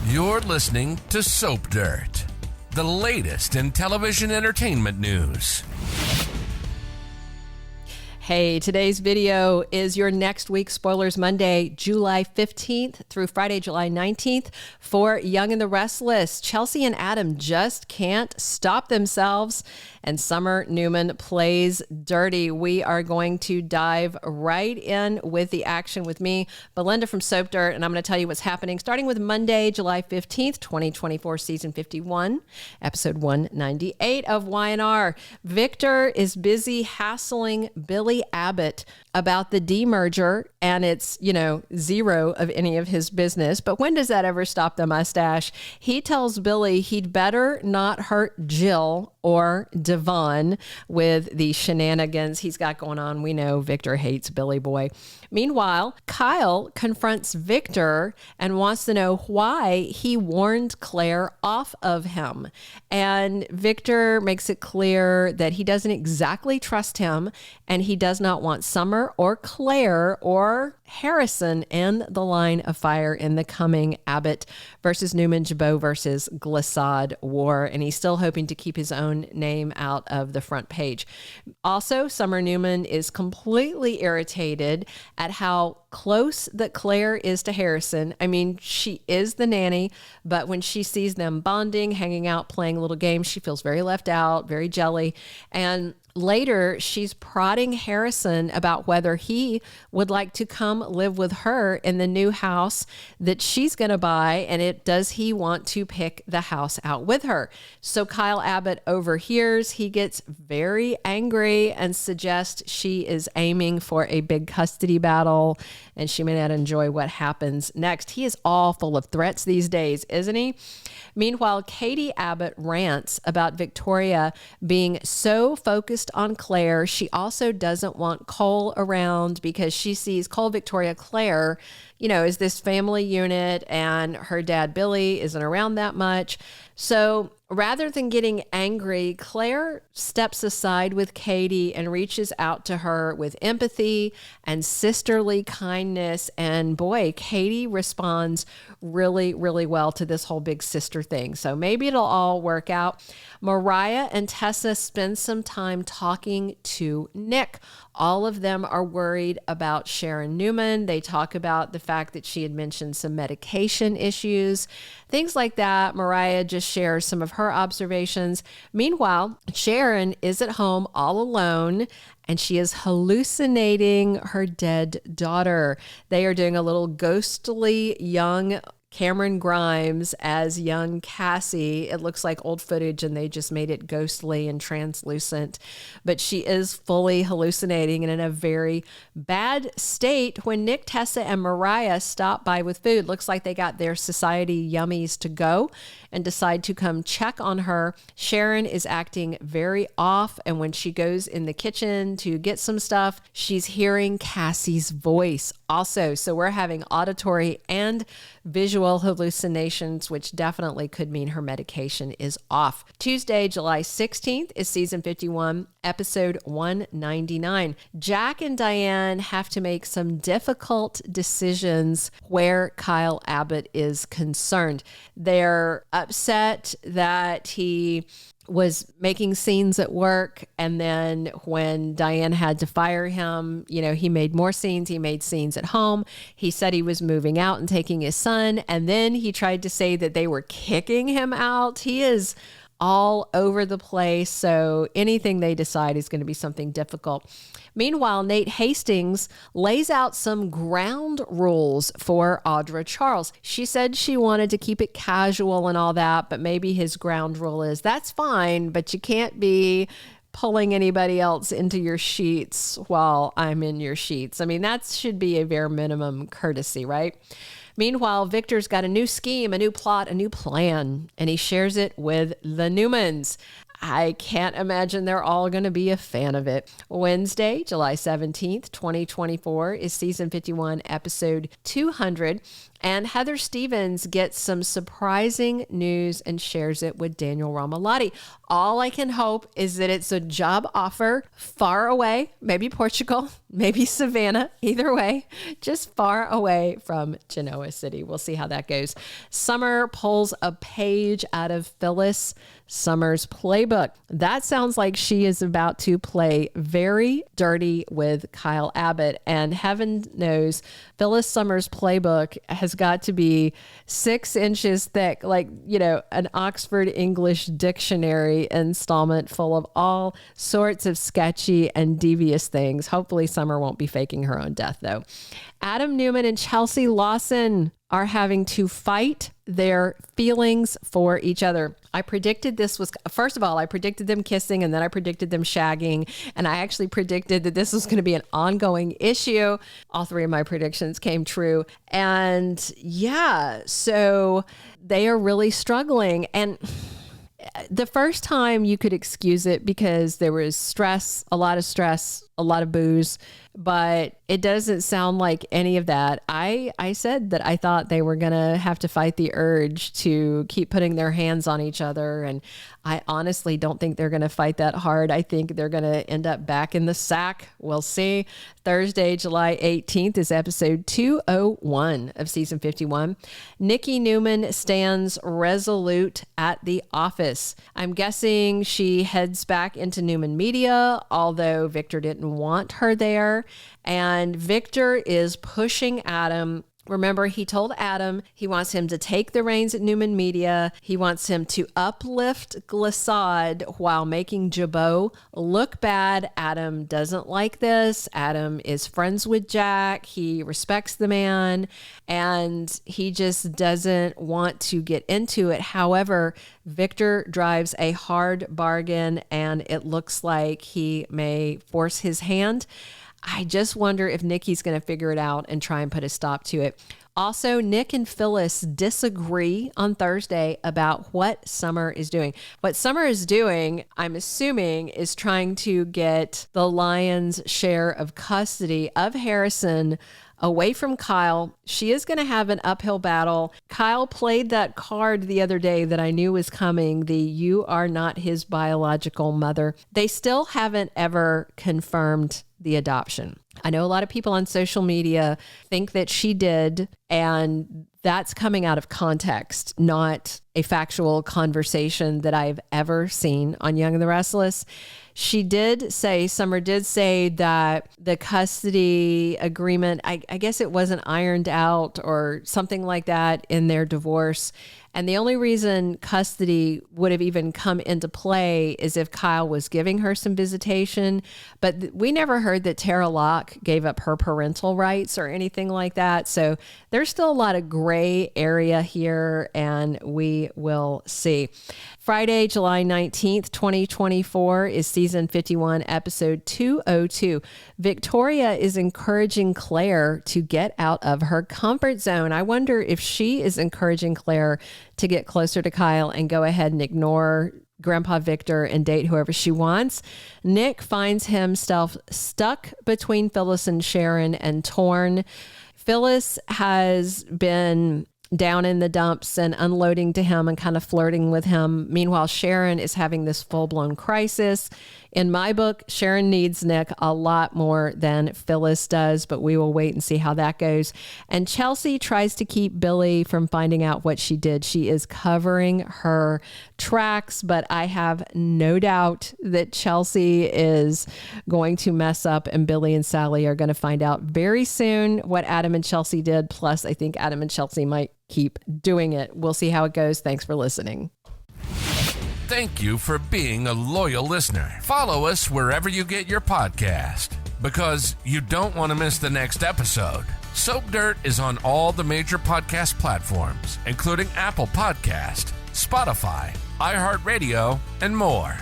You're listening to Soap Dirt, the latest in television entertainment news. Hey, today's video is your next week's Spoilers Monday, July 15th through Friday, July 19th for Young and the Restless. Chelsea and Adam just can't stop themselves, and Summer Newman plays dirty. We are going to dive right in with the action with me, Belinda from Soap Dirt, and I'm going to tell you what's happening starting with Monday, July 15th, 2024, season 51, episode 198 of Y&R. Victor is busy hassling Billy Abbott about the demerger, and it's, zero of any of his business. But when does that ever stop the mustache? He tells Billy he'd better not hurt Jill or Devon with the shenanigans he's got going on. We know Victor hates Billy Boy. Meanwhile, Kyle confronts Victor and wants to know why he warned Claire off of him. And Victor makes it clear that he doesn't exactly trust him, and he does not want Summer or Claire or Harrison in the line of fire in the coming Abbott versus Newman, Jabot versus Glissade war. And he's still hoping to keep his own name out of the front page. Also, Summer Newman is completely irritated at how close that Claire is to Harrison. I mean, she is the nanny, but when she sees them bonding, hanging out, playing little games, she feels very left out, very jelly. And later, she's prodding Harrison about whether he would like to come live with her in the new house that she's going to buy, and does he want to pick the house out with her? So Kyle Abbott overhears. He gets very angry and suggests she is aiming for a big custody battle, and she may not enjoy what happens next. He is all full of threats these days, isn't he? Meanwhile, Katie Abbott rants about Victoria being so focused on Claire. She also doesn't want Cole around because she sees Cole, Victoria, Claire, is this family unit, and her dad, Billy, isn't around that much. So rather than getting angry, Claire steps aside with Katie and reaches out to her with empathy and sisterly kindness. And boy, Katie responds really, really well to this whole big sister thing. So maybe it'll all work out. Mariah and Tessa spend some time talking to Nick. All of them are worried about Sharon Newman. They talk about the fact that she had mentioned some medication issues, things like that. Mariah just shares some of her observations. Meanwhile, Sharon is at home all alone, and she is hallucinating her dead daughter. They are doing a little ghostly young Cameron Grimes as young Cassie. It looks like old footage and they just made it ghostly and translucent, but she is fully hallucinating and in a very bad state when Nick, Tessa, and Mariah stop by with food. Looks like they got their society yummies to go and decide to come check on her. Sharon is acting very off, and when she goes in the kitchen to get some stuff, she's hearing Cassie's voice also. So we're having auditory and visual hallucinations, which definitely could mean her medication is off. Tuesday, July 16th is season 51, episode 199. Jack and Diane have to make some difficult decisions where Kyle Abbott is concerned. They're upset that he was making scenes at work, and then when Diane had to fire him, he made more scenes. He made scenes at home. He said he was moving out and taking his son, and then he tried to say that they were kicking him out. He is all over the place, so anything they decide is going to be something difficult. Meanwhile, Nate Hastings lays out some ground rules for Audra Charles. She said she wanted to keep it casual and all that, but maybe his ground rule is that's fine, but you can't be pulling anybody else into your sheets while I'm in your sheets. I mean, that should be a bare minimum courtesy, right? Meanwhile, Victor's got a new scheme, a new plot, a new plan, and he shares it with the Newmans. I can't imagine they're all going to be a fan of it. Wednesday, July 17th, 2024 is season 51, episode 200. And Heather Stevens gets some surprising news and shares it with Daniel Romalotti. All I can hope is that it's a job offer far away, maybe Portugal, maybe Savannah, either way, just far away from Genoa City. We'll see how that goes. Summer pulls a page out of Phyllis Summers' playbook. That sounds like she is about to play very dirty with Kyle Abbott. And heaven knows, Phyllis Summers' playbook has got to be 6 inches thick, like, an Oxford English dictionary installment full of all sorts of sketchy and devious things. Hopefully Summer won't be faking her own death, though. Adam Newman and Chelsea Lawson are having to fight their feelings for each other. I predicted this was, first of all, I predicted them kissing, and then I predicted them shagging. And I actually predicted that this was going to be an ongoing issue. All 3 of my predictions came true. And yeah, so they are really struggling. And the first time you could excuse it because there was stress, a lot of booze, but it doesn't sound like any of that. I said that I thought they were going to have to fight the urge to keep putting their hands on each other. And I honestly don't think they're going to fight that hard. I think they're going to end up back in the sack. We'll see. Thursday, July 18th is episode 201 of season 51. Nikki Newman stands resolute at the office. I'm guessing she heads back into Newman Media, although Victor didn't want her there. And Victor is pushing Adam. Remember, he told Adam he wants him to take the reins at Newman Media. He wants him to uplift Glissade while making Jabot look bad. Adam doesn't like this. Adam is friends with Jack. He respects the man, and he just doesn't want to get into it. However, Victor drives a hard bargain, and it looks like he may force his hand. I just wonder if Nikki's going to figure it out and try and put a stop to it. Also, Nick and Phyllis disagree on Thursday about what Summer is doing. What Summer is doing, I'm assuming, is trying to get the lion's share of custody of Harrison away from Kyle. She is going to have an uphill battle. Kyle played that card the other day that I knew was coming, the "you are not his biological mother." They still haven't ever confirmed the adoption. I know a lot of people on social media think that she did, and that's coming out of context, not a factual conversation that I've ever seen on Young and the Restless. Summer did say that the custody agreement, I guess it wasn't ironed out or something like that in their divorce. And the only reason custody would have even come into play is if Kyle was giving her some visitation. But we never heard that Tara Locke gave up her parental rights or anything like that. So there's still a lot of gray area here, and we will see. Friday, July 19th, 2024 is season 51, episode 202. Victoria is encouraging Claire to get out of her comfort zone. I wonder if she is encouraging Claire to get closer to Kyle and go ahead and ignore Grandpa Victor and date whoever she wants. Nick finds himself stuck between Phyllis and Sharon and torn. Phyllis has been down in the dumps and unloading to him and kind of flirting with him. Meanwhile, Sharon is having this full-blown crisis. In my book, Sharon needs Nick a lot more than Phyllis does, but we will wait and see how that goes. And Chelsea tries to keep Billy from finding out what she did. She is covering her tracks, but I have no doubt that Chelsea is going to mess up, and Billy and Sally are going to find out very soon what Adam and Chelsea did. Plus, I think Adam and Chelsea might keep doing it. We'll see how it goes. Thanks for listening. Thank you for being a loyal listener. Follow us wherever you get your podcast, because you don't want to miss the next episode. Soap Dirt is on all the major podcast platforms, including Apple Podcast, Spotify, iHeartRadio, and more.